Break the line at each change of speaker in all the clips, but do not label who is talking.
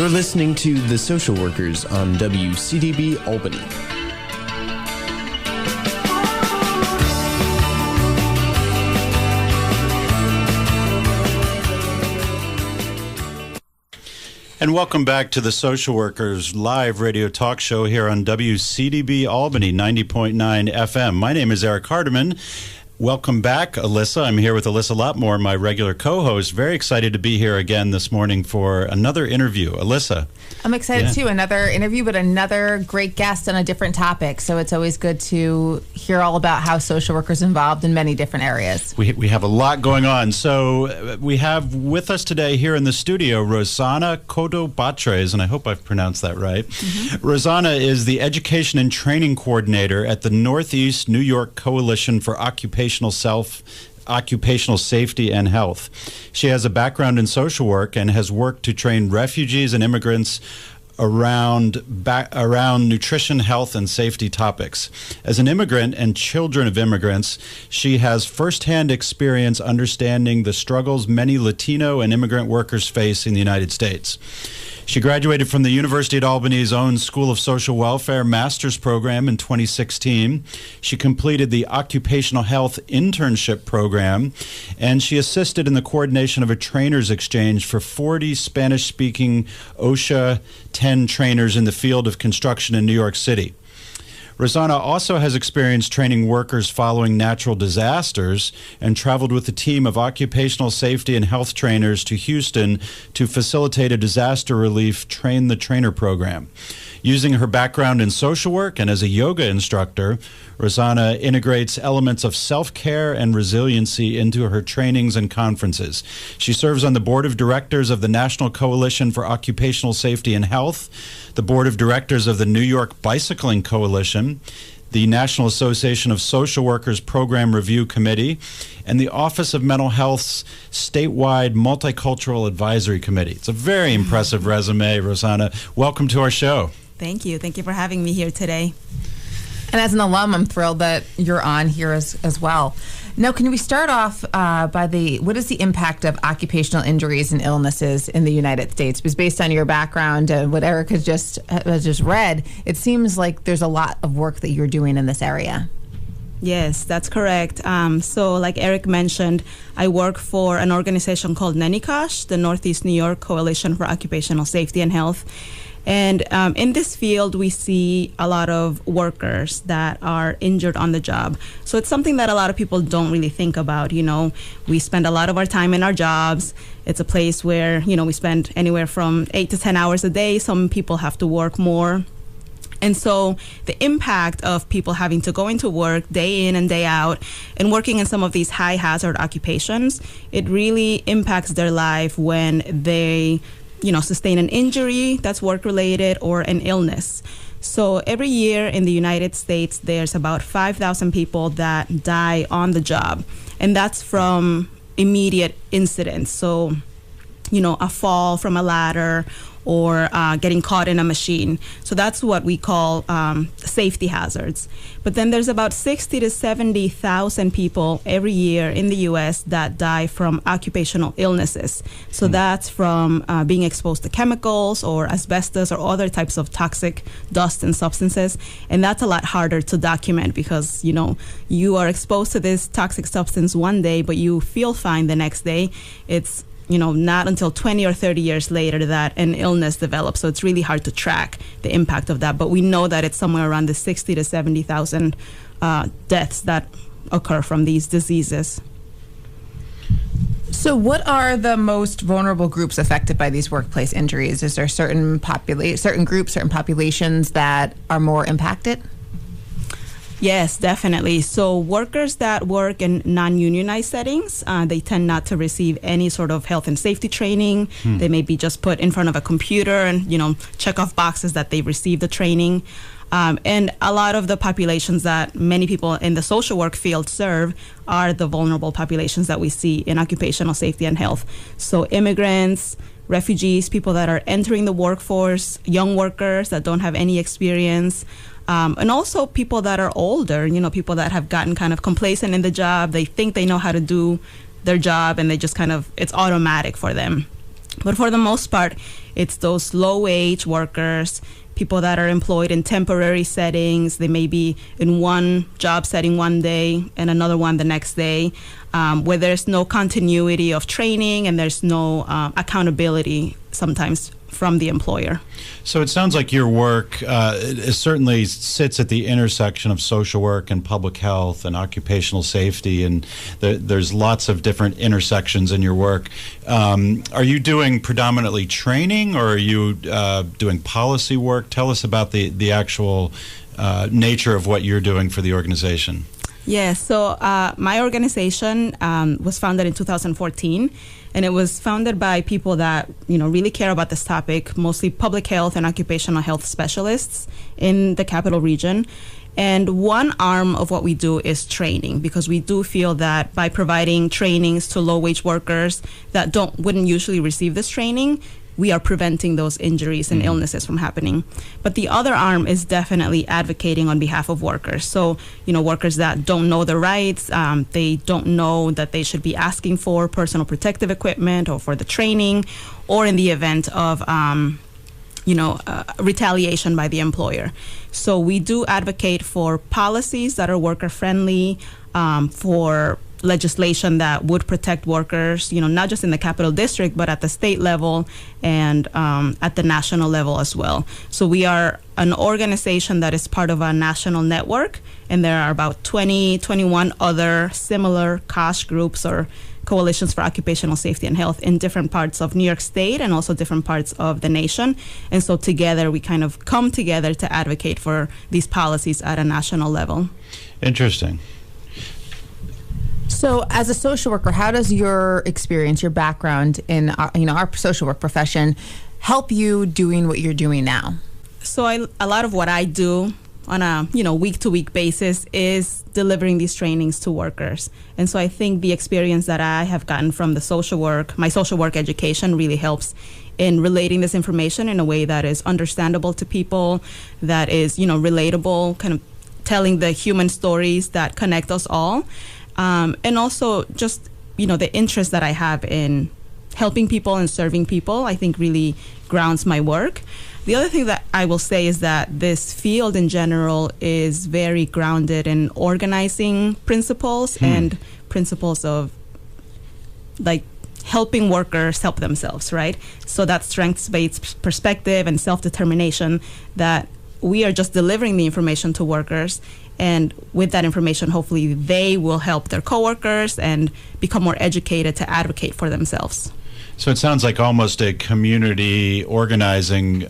You're listening to The Social Workers on WCDB Albany.
And welcome back to the Social Workers live radio talk show here on WCDB Albany 90.9 FM. My name is Eric Hardiman. Welcome back, Alyssa. I'm here with Alyssa Lotmore, my regular co-host. Very excited to be here again this morning for another interview. Alyssa.
I'm excited too. Another interview, but another great guest on a different topic. So it's always good to hear all about how social workers are involved in many different areas.
We have a lot going on. So we have with us today here in the studio Rossana Coto-Batres, and I hope I've pronounced that right. Mm-hmm. Rossana is the Education and Training Coordinator at the Northeast New York Coalition for Occupational Safety and Health. She has a background in social work and has worked to train refugees and immigrants around nutrition, health, and safety topics. As an immigrant and children of immigrants, she has firsthand experience understanding the struggles many Latino and immigrant workers face in the United States. She graduated from the University at Albany's own School of Social Welfare Master's Program in 2016. She completed the Occupational Health Internship Program, and she assisted in the coordination of a trainers exchange for 40 Spanish-speaking OSHA 10 trainers in the field of construction in New York City. Rossana also has experience training workers following natural disasters and traveled with a team of occupational safety and health trainers to Houston to facilitate a disaster relief train the trainer program. Using her background in social work and as a yoga instructor, Rossana integrates elements of self-care and resiliency into her trainings and conferences. She serves on the board of directors of the National Coalition for Occupational Safety and Health, the board of directors of the New York Bicycling Coalition, the National Association of Social Workers Program Review Committee, and the Office of Mental Health's Statewide Multicultural Advisory Committee. It's a very impressive resume, Rossana. Welcome to our show.
Thank you. Thank you for having me here today.
And as an alum, I'm thrilled that you're on here as well. Now, can we start off what is the impact of occupational injuries and illnesses in the United States? Because based on your background and what Eric has just read, it seems like there's a lot of work that you're doing in this area.
Yes, that's correct. So like Eric mentioned, I work for an organization called NENYCOSH, the Northeast New York Coalition for Occupational Safety and Health. And in this field, we see a lot of workers that are injured on the job. So it's something that a lot of people don't really think about. You know, we spend a lot of our time in our jobs. It's a place where, you know, we spend anywhere from 8 to 10 hours a day. Some people have to work more. And so the impact of people having to go into work day in and day out and working in some of these high hazard occupations, it really impacts their life when they sustain an injury that's work-related or an illness. So every year in the United States, there's about 5,000 people that die on the job. And that's from immediate incidents. So, a fall from a ladder or getting caught in a machine. So that's what we call safety hazards. But then there's about 60 to 70,000 people every year in the U.S. that die from occupational illnesses. So that's from being exposed to chemicals or asbestos or other types of toxic dust and substances. And that's a lot harder to document because, you are exposed to this toxic substance one day, but you feel fine the next day. It's not until 20 or 30 years later that an illness develops. So it's really hard to track the impact of that. But we know that it's somewhere around the 60 to 70,000 deaths that occur from these diseases.
So what are the most vulnerable groups affected by these workplace injuries? Is there certain groups, certain populations that are more impacted?
Yes, definitely. So workers that work in non-unionized settings, they tend not to receive any sort of health and safety training. They may be just put in front of a computer and, check off boxes that they've received the training. And a lot of the populations that many people in the social work field serve are the vulnerable populations that we see in occupational safety and health. So immigrants, refugees, people that are entering the workforce, young workers that don't have any experience, and also people that are older, people that have gotten kind of complacent in the job. They think they know how to do their job and they just it's automatic for them. But for the most part, it's those low-wage workers, people that are employed in temporary settings. They may be in one job setting one day and another one the next day, where there's no continuity of training and there's no accountability sometimes from the employer.
So it sounds like your work it certainly sits at the intersection of social work and public health and occupational safety, and there's lots of different intersections in your work. Are you doing predominantly training, or are you doing policy work? Tell us about the actual nature of what you're doing for the organization.
Yeah, so my organization was founded in 2014, and it was founded by people that really care about this topic, mostly public health and occupational health specialists in the capital region. And one arm of what we do is training, because we do feel that by providing trainings to low-wage workers that wouldn't usually receive this training, we are preventing those injuries and illnesses from happening. But the other arm is definitely advocating on behalf of workers. So, workers that don't know their rights, they don't know that they should be asking for personal protective equipment or for the training, or in the event of, retaliation by the employer. So we do advocate for policies that are worker-friendly, for legislation that would protect workers, not just in the Capital District, but at the state level and at the national level as well. So we are an organization that is part of a national network, and there are about 21 other similar COSH groups or coalitions for occupational safety and health in different parts of New York State and also different parts of the nation. And so together we kind of come together to advocate for these policies at a national level.
Interesting.
So as a social worker, how does your experience, your background in our social work profession help you doing what you're doing now?
So a lot of what I do on a week-to-week basis is delivering these trainings to workers. And so I think the experience that I have gotten from my social work education really helps in relating this information in a way that is understandable to people, that is relatable, kind of telling the human stories that connect us all. And also just, the interest that I have in helping people and serving people, I think really grounds my work. The other thing that I will say is that this field in general is very grounded in organizing principles and principles of helping workers help themselves, right? So that strengths-based perspective and self-determination, that we are just delivering the information to workers, and with that information, hopefully they will help their coworkers and become more educated to advocate for themselves.
So it sounds like almost a community organizing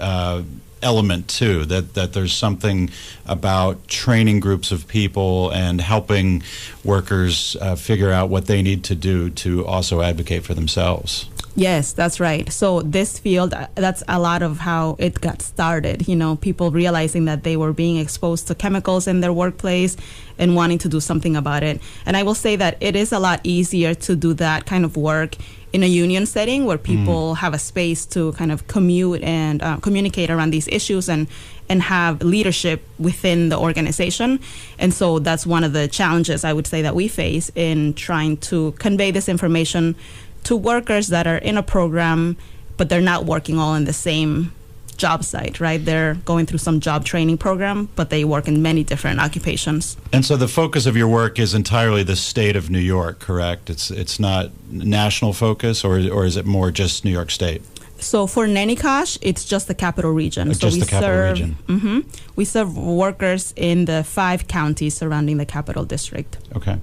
element too, that there's something about training groups of people and helping workers figure out what they need to do to also advocate for themselves.
Yes, that's right. So this field, that's a lot of how it got started. People realizing that they were being exposed to chemicals in their workplace and wanting to do something about it. And I will say that it is a lot easier to do that kind of work in a union setting where people have a space to kind of commute and communicate around these issues and have leadership within the organization. And so that's one of the challenges I would say that we face in trying to convey this information to workers that are in a program, but they're not working all in the same job site, right? They're going through some job training program, but they work in many different occupations.
And so the focus of your work is entirely the state of New York, correct? It's not national focus, or is it more just New York State?
So for NENYCOSH, it's just the capital region.
Just the capital region.
We serve workers in the 5 counties surrounding the Capital District.
Okay.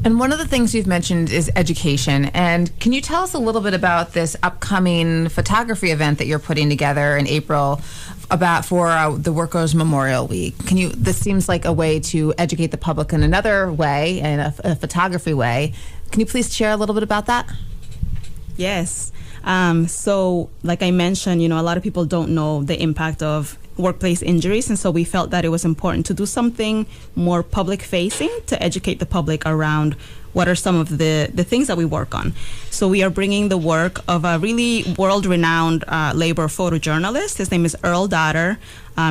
And one of the things you've mentioned is education. And can you tell us a little bit about this upcoming photography event that you're putting together in April for the Workers' Memorial Week? This seems like a way to educate the public in another way, in a photography way. Can you please share a little bit about that?
Yes. So like I mentioned, a lot of people don't know the impact of workplace injuries, and so we felt that it was important to do something more public facing to educate the public around what are some of the things that we work on. So we are bringing the work of a really world-renowned labor photojournalist. His name is Earl Dotter.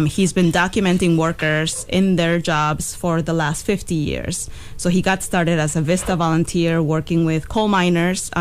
He's been documenting workers in their jobs for the last 50 years. So he got started as a VISTA volunteer working with coal miners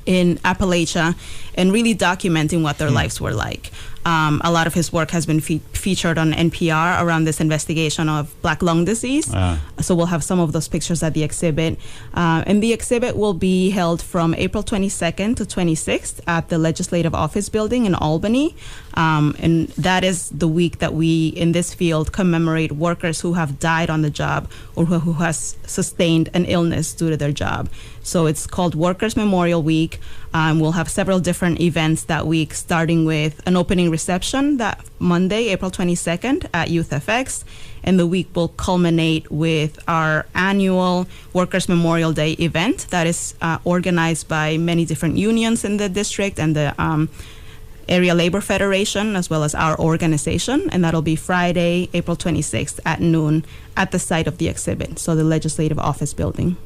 in Appalachia and really documenting what their lives were like. A lot of his work has been featured on NPR around this investigation of black lung disease. So we'll have some of those pictures at the exhibit. And the exhibit will be held from April 22nd to 26th at the Legislative Office Building in Albany. And that is the week that we, in this field, commemorate workers who have died on the job or who has sustained an illness due to their job. So it's called Workers' Memorial Week. We'll have several different events that week, starting with an opening reception that Monday, April 22nd at Youth FX. And the week will culminate with our annual Workers' Memorial Day event that is organized by many different unions in the district and the Area Labor Federation, as well as our organization. And that'll be Friday, April 26th at noon at the site of the exhibit, so the Legislative Office Building.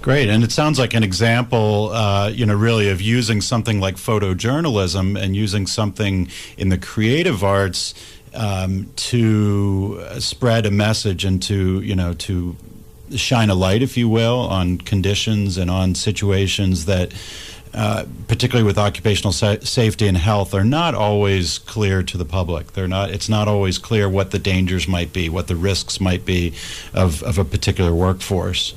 Great, and it sounds like an example, really of using something like photojournalism and using something in the creative arts to spread a message and to shine a light, if you will, on conditions and on situations that, particularly with occupational safety and health, are not always clear to the public. It's not always clear what the dangers might be, what the risks might be of a particular workforce.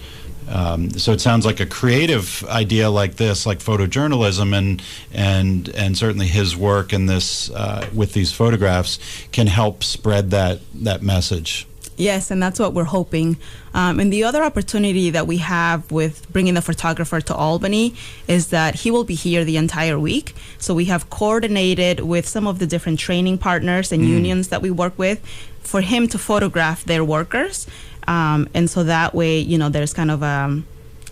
So it sounds like a creative idea like this, like photojournalism, and certainly his work in this with these photographs can help spread that message.
Yes, and that's what we're hoping. And the other opportunity that we have with bringing the photographer to Albany is that he will be here the entire week. So we have coordinated with some of the different training partners and unions that we work with for him to photograph their workers. And so that way, there's kind of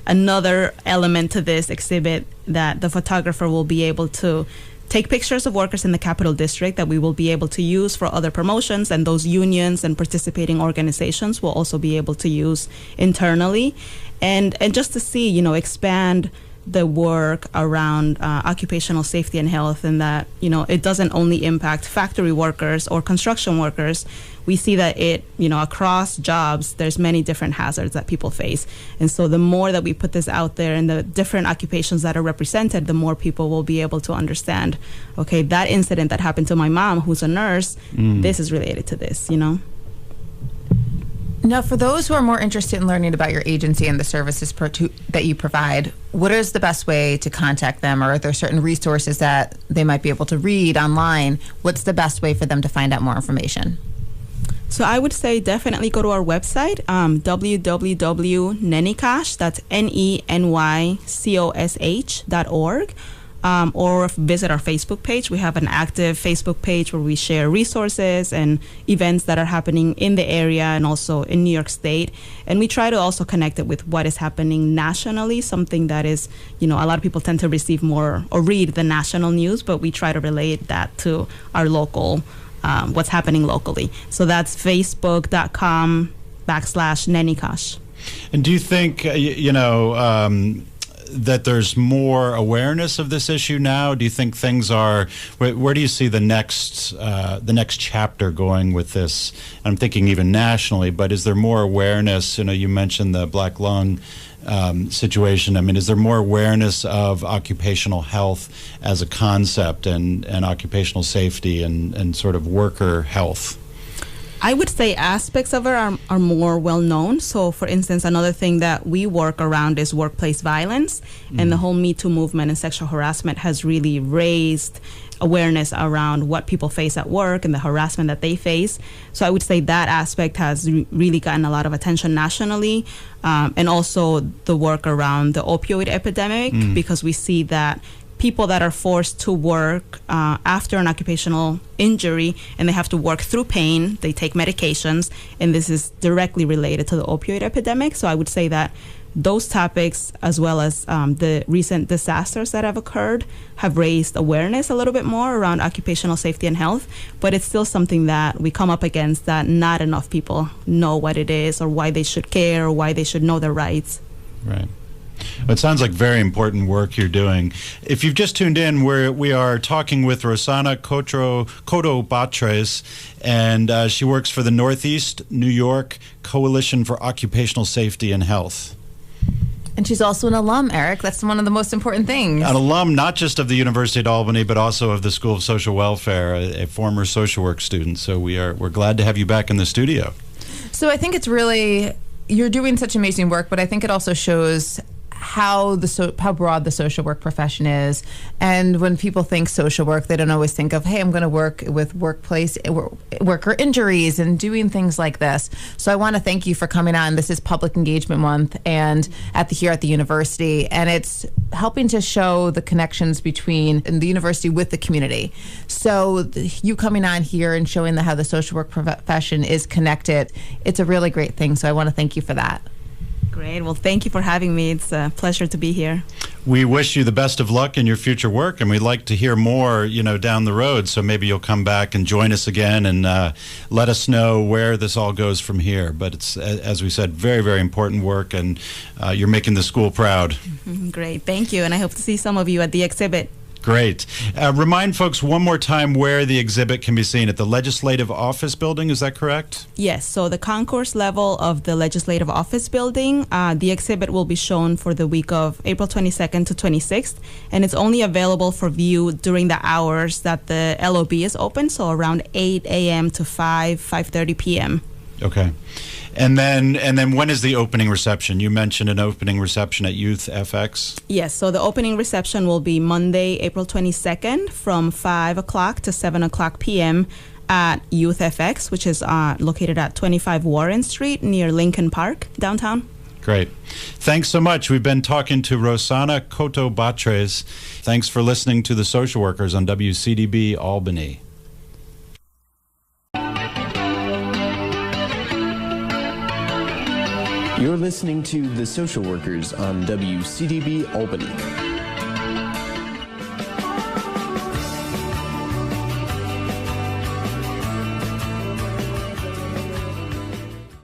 another element to this exhibit that the photographer will be able to take pictures of workers in the Capital District that we will be able to use for other promotions, and those unions and participating organizations will also be able to use internally. And just to see, expand the work around occupational safety and health, and that, it doesn't only impact factory workers or construction workers. We see that across jobs, there's many different hazards that people face. And so the more that we put this out there and the different occupations that are represented, the more people will be able to understand, okay, that incident that happened to my mom, who's a nurse, this is related to this,
Now, for those who are more interested in learning about your agency and the services that you provide, what is the best way to contact them? Or are there certain resources that they might be able to read online? What's the best way for them to find out more information?
So I would say definitely go to our website, www.NENYCOSH, that's NENYCOSH.org. Or visit our Facebook page. We have an active Facebook page where we share resources and events that are happening in the area and also in New York State. And we try to also connect it with what is happening nationally, something that is, a lot of people tend to receive more or read the national news, but we try to relate that to our local, what's happening locally. So that's facebook.com/NENYCOSH.
And do you think, that there's more awareness of this issue now? Do you think things are? Where do you see the next chapter going with this? I'm thinking even nationally, but is there more awareness? You mentioned the black lung situation. I mean, is there more awareness of occupational health as a concept and occupational safety and sort of worker health?
I would say aspects of it are more well known. So, for instance, another thing that we work around is workplace violence, and the whole Me Too movement and sexual harassment has really raised awareness around what people face at work and the harassment that they face. So I would say that aspect has really gotten a lot of attention nationally, and also the work around the opioid epidemic, because we see that people that are forced to work after an occupational injury and they have to work through pain, they take medications, and this is directly related to the opioid epidemic. So I would say that those topics, as well as the recent disasters that have occurred, have raised awareness a little bit more around occupational safety and health, but it's still something that we come up against, that not enough people know what it is or why they should care or why they should know their rights.
Right. Well, it sounds like very important work you're doing. If you've just tuned in, we are talking with Rossana Coto-Batres, and she works for the Northeast New York Coalition for Occupational Safety and Health.
And she's also an alum, Eric. That's one of the most important things.
An alum not just of the University of Albany, but also of the School of Social Welfare, a former social work student. So we're glad to have you back in the studio.
So I think it's really, you're doing such amazing work, but I think it also shows how broad the social work profession is. And when people think social work, they don't always think of, hey, I'm going to work with worker injuries and doing things like this. So I want to thank you for coming on. This is Public Engagement Month and here at the university, and it's helping to show the connections between the university with the community. So you coming on here and showing how the social work profession is connected, it's a really great thing. So I want to thank you for that.
Great. Well, thank you for having me. It's a pleasure to be here.
We wish you the best of luck in your future work, and we'd like to hear more, down the road. So maybe you'll come back and join us again and let us know where this all goes from here. But it's, as we said, very, very important work, and you're making the school proud.
Great. Thank you. And I hope to see some of you at the exhibit.
Great. Remind folks one more time where the exhibit can be seen. At the Legislative Office Building, is that correct?
Yes. So the concourse level of the Legislative Office Building, the exhibit will be shown for the week of April 22nd to 26th, and it's only available for view during the hours that the LOB is open, so around 8 a.m. to 5:30 p.m.
Okay. And then when is the opening reception? You mentioned an opening reception at Youth FX.
Yes, so the opening reception will be Monday, April 22nd from 5 o'clock to 7 o'clock p.m. at Youth FX, which is located at 25 Warren Street near Lincoln Park, downtown.
Great. Thanks so much. We've been talking to Rossana Coto-Batres. Thanks for listening to The Social Workers on WCDB Albany.
You're listening to The Social Workers on WCDB Albany.